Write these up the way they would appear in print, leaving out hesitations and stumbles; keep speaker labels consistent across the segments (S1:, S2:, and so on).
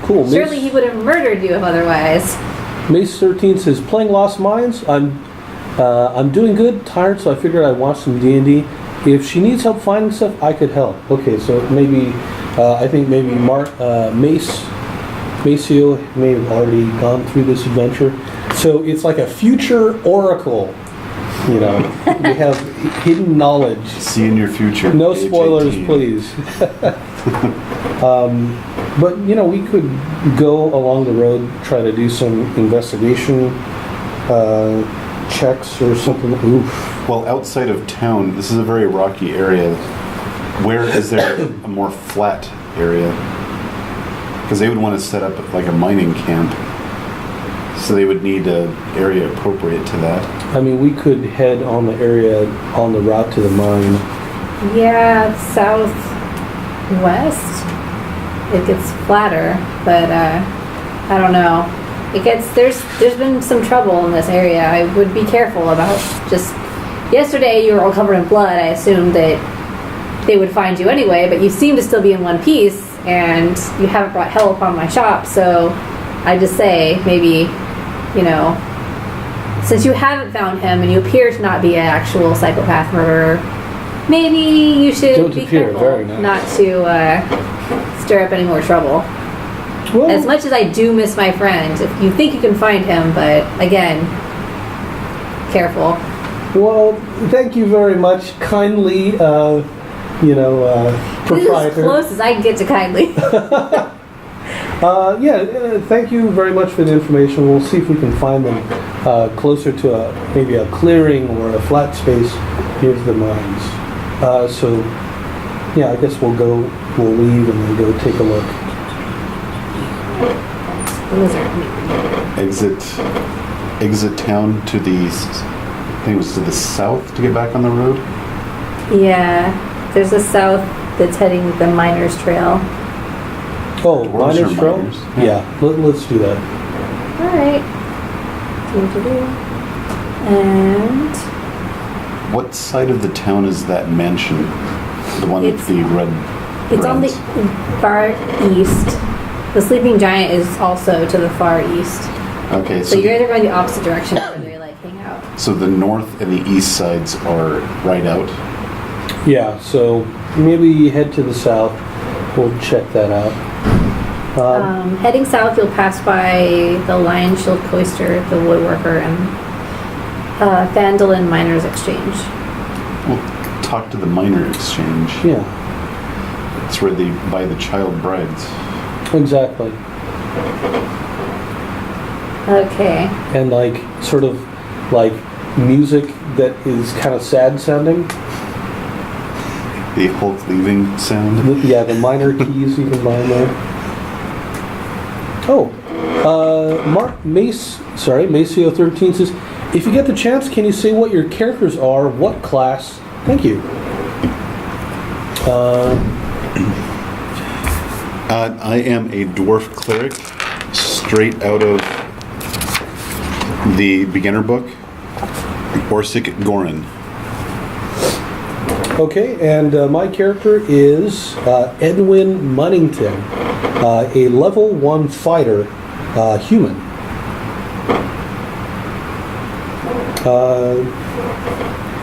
S1: Cool.
S2: Surely he would have murdered you if otherwise.
S1: Mace 13 says, playing Lost Mines. I'm doing good, tired, so I figured I'd watch some D&D. If she needs help finding stuff, I could help. Okay, so maybe, I think maybe Maceo may have already gone through this adventure. So it's like a future oracle. You know, we have hidden knowledge.
S3: See in your future.
S1: No spoilers, please. But, you know, we could go along the road, try to do some investigation checks or something. Oof.
S3: Well, outside of town, this is a very rocky area. Where is there a more flat area? Because they would want to set up like a mining camp. So they would need an area appropriate to that.
S1: I mean, we could head on the area on the route to the mine.
S2: Yeah, southwest. It gets flatter, but I don't know. There's been some trouble in this area. I would be careful about just. Yesterday you were all covered in blood. I assumed that they would find you anyway, but you seem to still be in one piece, and you haven't brought hell upon my shop. So I just say maybe, you know, since you haven't found him and you appear to not be an actual psychopath murderer, maybe you should be careful not to stir up any more trouble. Well, as much as I do miss my friend, if you think you can find him, but again, careful.
S1: Well, thank you very much, kindly, proprietor.
S2: This is as close as I can get to kindly.
S1: Thank you very much for the information. We'll see if we can find them closer to maybe a clearing or a flat space near the mines. I guess we'll leave and then go take a look.
S3: Exit town to the, I think it was to the south to get back on the road?
S2: Yeah, there's a south that's heading the Miners Trail.
S1: Oh, Miners Trail? Yeah, let's do that.
S2: Alright. And...
S3: What side of the town is that mansion? The one with the red...
S2: It's on the far east. The Sleeping Giant is also to the far east.
S3: Okay,
S2: so you guys are going the opposite direction where they like hang out.
S3: So the north and the east sides are right out?
S1: Yeah, so maybe head to the south. We'll check that out.
S2: Heading south, you'll pass by the Lion Shield Cloister, the Woodworker, and Vandalin Miners Exchange.
S3: We'll talk to the Miner Exchange.
S1: Yeah.
S3: It's where they buy the child brides.
S1: Exactly.
S2: Okay.
S1: And sort of music that is kind of sad sounding.
S3: The Hulk leaving sound?
S1: The minor keys you can buy there. Maceo 13 says, if you get the chance, can you say what your characters are, what class? Thank you.
S3: I am a dwarf cleric, straight out of the beginner book, Orsic Gorin.
S1: Okay, and my character is Edwin Munnington, a level 1 fighter, human.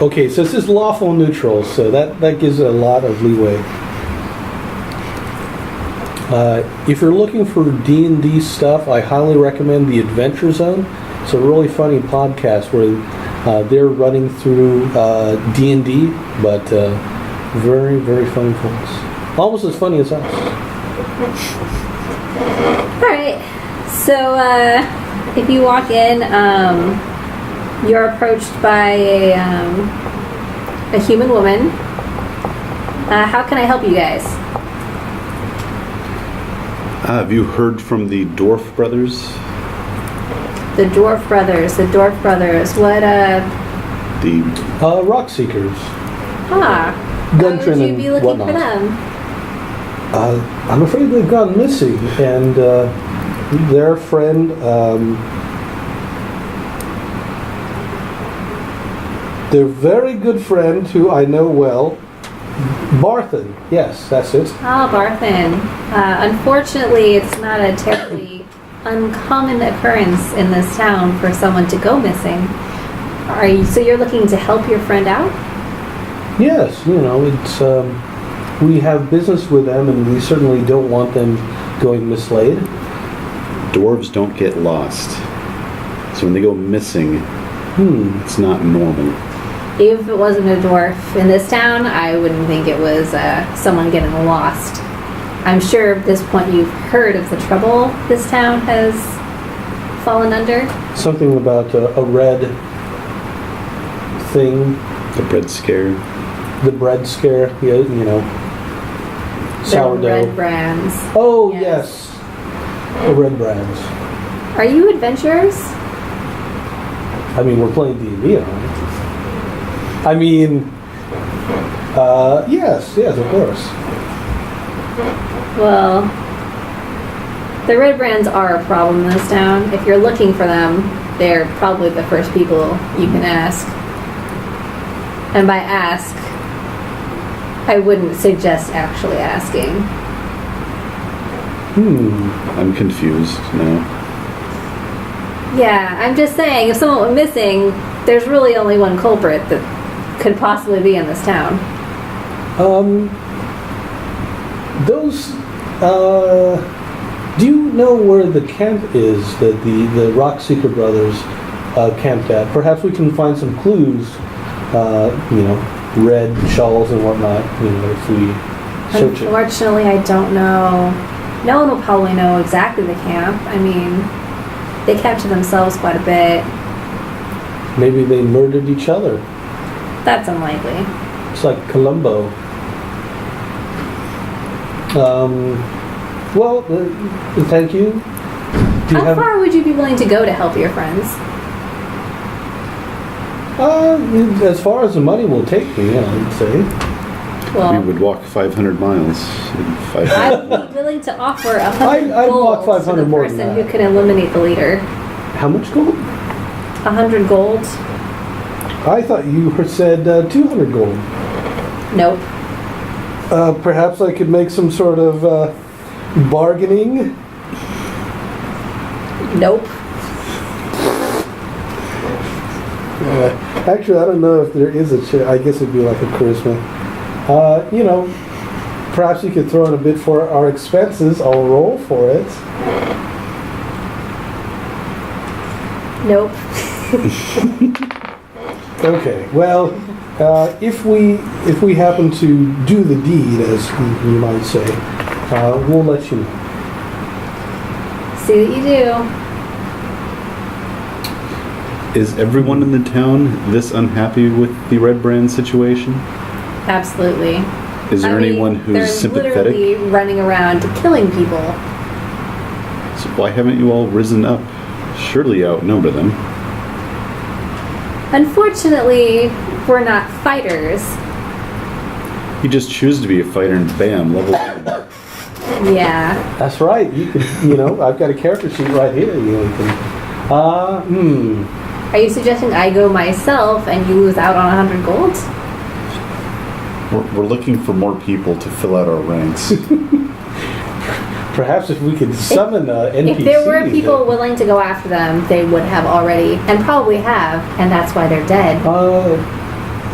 S1: Okay, so this is lawful neutral, so that gives it a lot of leeway. If you're looking for D&D stuff, I highly recommend the Adventure Zone. It's a really funny podcast where they're running through D&D, but very, very funny folks. Almost as funny as us.
S2: Alright, so if you walk in, you're approached by a human woman. How can I help you guys?
S3: Have you heard from the Dwarf Brothers?
S2: The Dwarf Brothers. What,
S1: The Rock Seekers.
S2: Why would you be looking for them?
S1: I'm afraid they've gone missing, and their friend, their very good friend, who I know well, Barthen, yes, that's it.
S2: Oh, Barthen. Unfortunately, it's not a terribly uncommon occurrence in this town for someone to go missing. So you're looking to help your friend out?
S1: Yes, it's we have business with them, and we certainly don't want them going mislaid.
S3: Dwarves don't get lost. So when they go missing, it's not normal.
S2: If it wasn't a dwarf in this town, I wouldn't think it was someone getting lost. I'm sure at this point you've heard of the trouble this town has fallen under.
S1: Something about a red thing.
S3: The bread scare.
S1: The bread scare, sourdough.
S2: The red brands.
S1: Oh, yes. The red brands.
S2: Are you adventurers?
S1: I mean, we're playing D&D, aren't we? I mean, yes, of course.
S2: Well, the red brands are a problem in this town. If you're looking for them, they're probably the first people you can ask. And by ask, I wouldn't suggest actually asking.
S3: I'm confused now.
S2: Yeah, I'm just saying, if someone went missing, there's really only one culprit that could possibly be in this town.
S1: Do you know where the camp is that the Rockseeker brothers camped at? Perhaps we can find some clues, red shawls and whatnot, if we search it.
S2: Unfortunately, I don't know. No one will probably know exactly the camp. I mean, they kept to themselves quite a bit.
S1: Maybe they murdered each other.
S2: That's unlikely.
S1: It's like Columbo. Well, thank you.
S2: How far would you be willing to go to help your friends?
S1: As far as the money will take me, I'd say.
S2: Well,
S3: We would walk 500 miles in 5
S2: I
S3: minutes.
S2: would be willing to offer 100
S1: I'd
S2: gold
S1: walk 500
S2: to the
S1: more than
S2: person
S1: that.
S2: who can eliminate the leader.
S1: How much gold?
S2: 100 gold?
S1: I thought you said 200 gold.
S2: Nope.
S1: Perhaps I could make some sort of bargaining.
S2: Nope.
S1: Actually, I don't know if there is a I guess it'd be like a charisma. Perhaps you could throw in a bit for our expenses. I'll roll for it.
S2: Nope.
S1: Okay. Well, if we happen to do the deed, as you might say, we'll let you know.
S2: See what you do.
S3: Is everyone in the town this unhappy with the Red Brand situation?
S2: Absolutely.
S3: Is there anyone who's
S2: they're
S3: sympathetic?
S2: literally running around killing people.
S3: So why haven't you all risen up? Surely you outnumber them.
S2: Unfortunately, we're not fighters.
S3: You just choose to be a fighter and bam, level 1.
S2: Yeah.
S1: That's right. You could, I've got a character sheet right here. You can.
S2: Are you suggesting I go myself and you lose out on 100 gold?
S3: We're looking for more people to fill out our ranks.
S1: Perhaps if we could summon NPCs.
S2: If there were people willing to go after them, they would have already, and probably have, and that's why they're dead.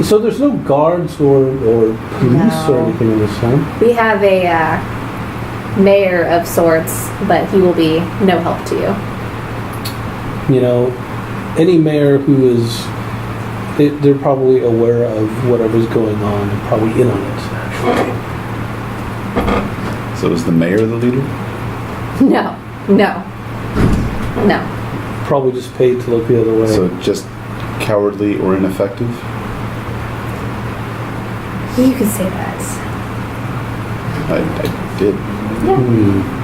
S1: So there's no guards or police or anything in this town?
S2: We have a mayor of sorts, but he will be no help to you.
S1: Any mayor who is, they're probably aware of whatever's going on and probably in on it, actually.
S3: So is the mayor the leader?
S2: No.
S1: Probably just paid to look the other way.
S3: So just cowardly or ineffective?
S2: You could say that.
S3: I did.
S2: Yeah.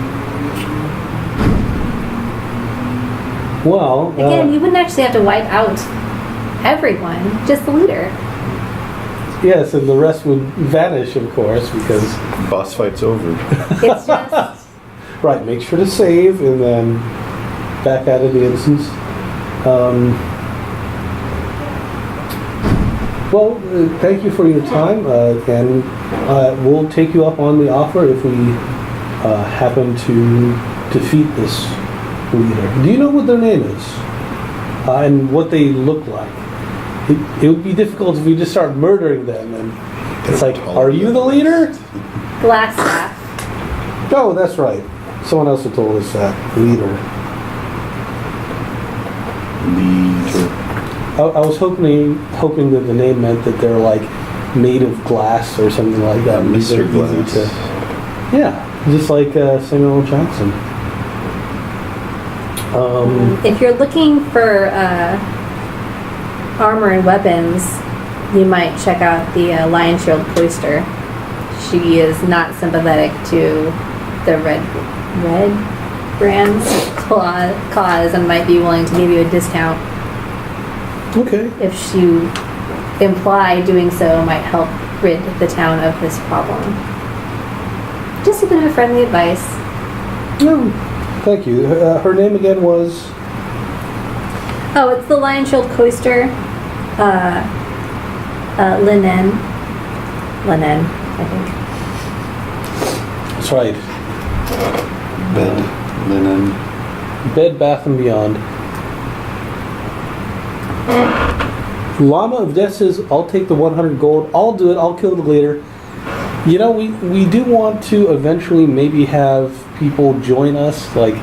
S1: Well,
S2: Again, you wouldn't actually have to wipe out everyone, just the leader.
S1: yes, and the rest would vanish, of course, because...
S3: Boss fight's over.
S2: It's just...
S1: Right, make sure to save, and then back out of the instance. Well, thank you for your time, and we'll take you up on the offer if we happen to defeat this leader. Do you know what their name is? And what they look like? It would be difficult if we just start murdering them, and it's like, are you the leader?
S2: Glassstaff.
S1: Oh, that's right. Someone else had told us that. Leader. I was hoping that the name meant that they're like made of glass or something like that.
S3: Mr. Glass.
S1: Yeah, just like Samuel L. Jackson.
S2: If you're looking for armor and weapons, you might check out the Lion Shield Cloister. She is not sympathetic to the red brand's cause and might be willing to give you a discount.
S1: Okay.
S2: If you imply doing so might help rid the town of this problem. Just a bit of friendly advice.
S1: No, thank you. Her name again was?
S2: Oh, it's the Lion Shield Coaster. Linen, I think.
S1: That's right.
S3: Bed, linen.
S1: Bed, Bath & Beyond. Llama of Death says, I'll take the 100 gold. I'll do it. I'll kill the leader. You know, we do want to eventually maybe have people join us, like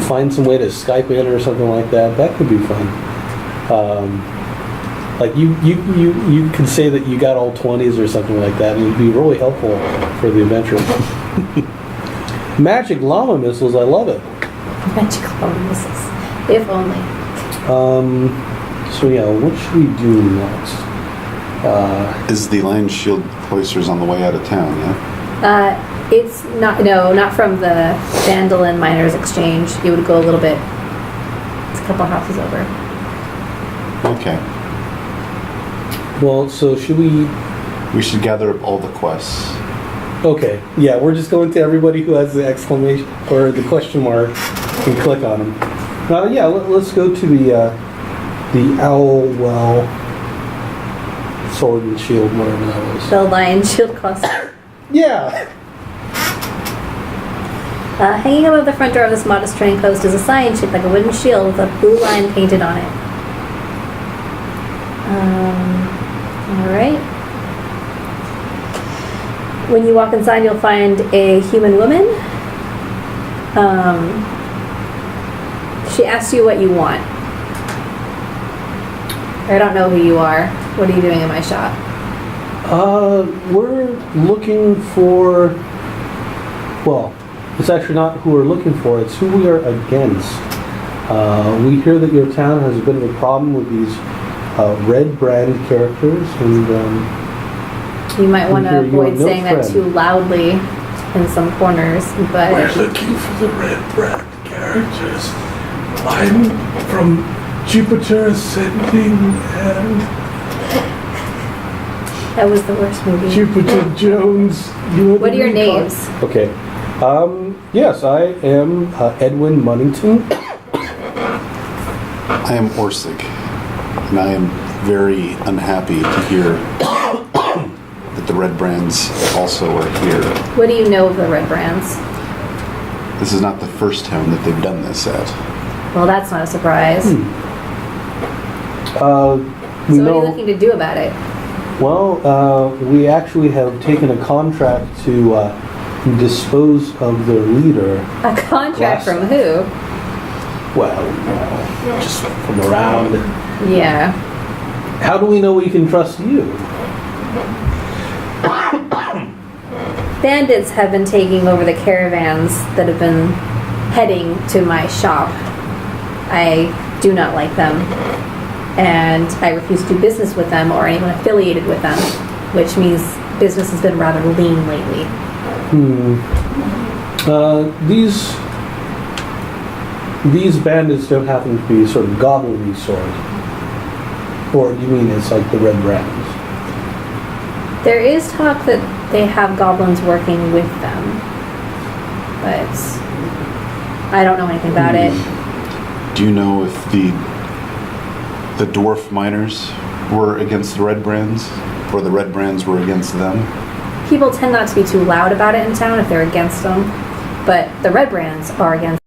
S1: find some way to Skype in or something like that. That could be fun. Like you can say that you got all 20s or something like that, and it'd be really helpful for the adventure. Magic llama missiles, I love it.
S2: Magic llama missiles. If only.
S1: So yeah, what should we do next?
S3: Is the Lion Shield Cloisters on the way out of town, yeah?
S2: It's not from the Vandalin Miners Exchange. You would go a little bit. It's a couple houses over.
S3: Okay.
S1: Well, so should we...
S3: We should gather up all the quests.
S1: Okay, yeah, we're just going to everybody who has the exclamation or the question mark and click on them. Yeah, let's go to the Owl Well Sword and Shield, whatever that was.
S2: The Lion Shield Cluster.
S1: Yeah.
S2: Hanging above the front door of this modest trading post is a sign shaped like a wooden shield with a blue line painted on it. Alright. When you walk inside, you'll find a human woman. She asks you what you want. I don't know who you are. What are you doing in my shop?
S1: We're looking for... Well, it's actually not who we're looking for, it's who we are against. We hear that your town has a bit of a problem with these red brand characters, and
S2: you might want to avoid saying
S1: friend.
S2: that too loudly in some corners, but...
S4: We're looking for the red brand characters. I'm from Jupiter Ascending and
S2: That was the worst movie.
S4: Jupiter Jones.
S2: What are your names?
S1: Okay. Yes, I am Edwin Munnington.
S3: I am Orsig, and I am very unhappy to hear that the Red Brands also are here.
S2: What do you know of the Red Brands?
S3: This is not the first town that they've done this at.
S2: Well, that's not a surprise.
S1: We
S2: So what are
S1: know.
S2: you looking to do about it?
S1: Well, we actually have taken a contract to dispose of their leader.
S2: A contract
S1: Last-
S2: from who?
S1: Well, just from around.
S2: Yeah.
S1: How do we know we can trust you?
S2: Bandits have been taking over the caravans that have been heading to my shop. I do not like them, and I refuse to do business with them or anyone affiliated with them, which means business has been rather lean lately.
S1: These bandits don't happen to be sort of goblin-y sort. Or you mean it's like the Red Brands?
S2: There is talk that they have goblins working with them, but I don't know anything about it.
S3: Do you know if the dwarf miners were against the red brands, or the red brands were against them?
S2: People tend not to be too loud about it in town if they're against them, but the red brands are against